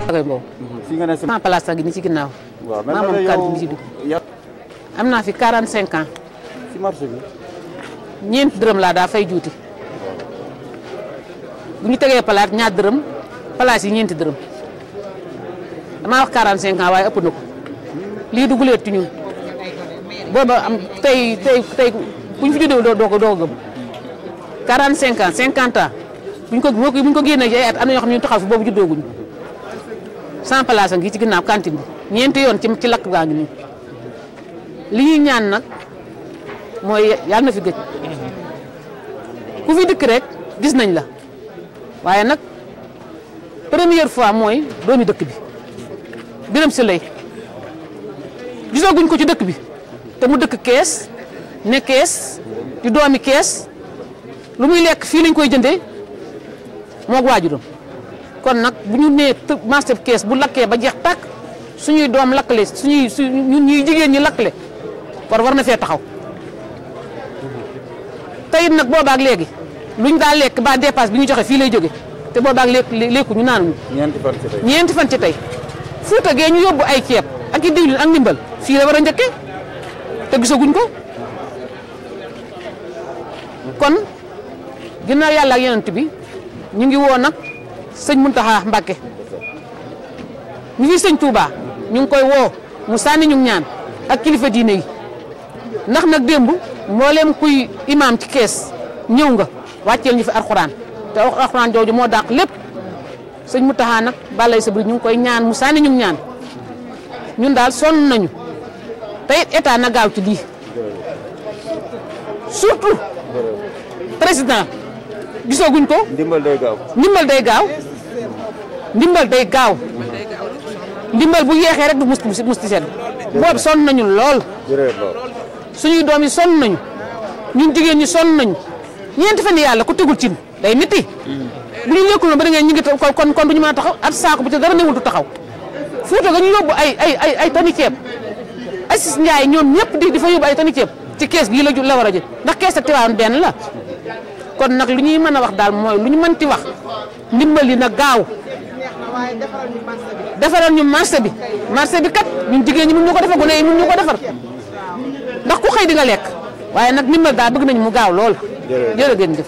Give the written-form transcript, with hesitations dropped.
fi nga ne sama place ak ni ci ginnaaw. waaw maa moom kàddu gi ci dugg. am naa fi 45 ans. ci marché bi. ñeent dërëm laa daa fay juuti. bu ñu tegee palaat ñaar dërëm place yi ñeenti dërëm. damaa wax 45 ans waaye ëpp na ko. lii duguleet ci ñun. booba am tey bu ñu fi juddoo doo ko gëm. 45 ans 50 ans bu ñu ko génnee ci ay at am na ñoo xam ne ñu taxaw fi boobu juddooguñu. 100 place a ngi ci ginnaaw cantine bi ñeenti yoon ci lakk gaa ngi nii li ñuy ñaan nag mooy yàlla na fi gëj ku fi dëkk rek gis nañ la waaye nag première fois mooy doomi dëkk bi Birame Souleye gisooguñ ko ci dëkk bi te mu dëkk Kees ne Kees di doomi Kees lu muy lekk fii lañ koy jëndee moog waajuram kon nag bu ñu nee marché Kees bu lakkee ba jeex tàkk suñuy doom lakkale ñun ñuy jigéen ñi lakkale war na fee taxaw tey nag boobaak léegi luñ daa lekk ba dépasse bi ñu joxe fii lay jóge te boobaak lekku ñu naanuñu. ñeenti fan ci tey Fuuta gee ñu yóbbu ay ceeb ak i diwlin ak ndimbal fii la war a njëkkee te gisaguñ ko kon ginnaaw yàlla ak yonent bi ñu ngi woo nag sëñ Muntaxa Mbàkke ñu ngi sëñ Touba ñu ngi koy woo mu sànni ñu ñaan ak kilifa diine yi ndax nag démb mbooleem kuy imaam ci Kees ñëw nga wàcceel ñu fi alxuraan te alxuraan jooju moo dàq lépp sëñ Muntaxa nag balay sabri ñu ngi koy ñaan mu sànni ñu ñaan ñun daal sonn nañu te it état na gaaw ci lii surtout président gisooguñ ko. ndimbal day gaaw. ndimbal day gaaw ndimbal bu yeexee rek du musti seen boobu sonn nañu lool suñuy doom yi sonn nañu ñun jigéen ñi sonn nañu ñeenti fan yàlla ku tegul cin day métti bu ñu lekkul na ba da ngeen ñu ngi kon du ñu mën a taxaw at saako bu ci dara newul du taxaw Fuuta ga ñu yóbbu ay tani ceeb Assis Njaay ñoom ñëpp di fa yóbbu ay tani ceeb ci Kees bii la war a jël ndax Kees ak Tiwaawan benn la kon nag lu ñuy mën a wax daal mooy lu ñu mënti wax ndimbal yi na gaaw defaral ñu marché bi kat ñun jigéen ñi mun ñu ko defar gone yi mun ñu ko defar ndax ku xëy di nga lekk waaye nag ndimbal daal bëgg nañu mu gaaw lool. jërëjëf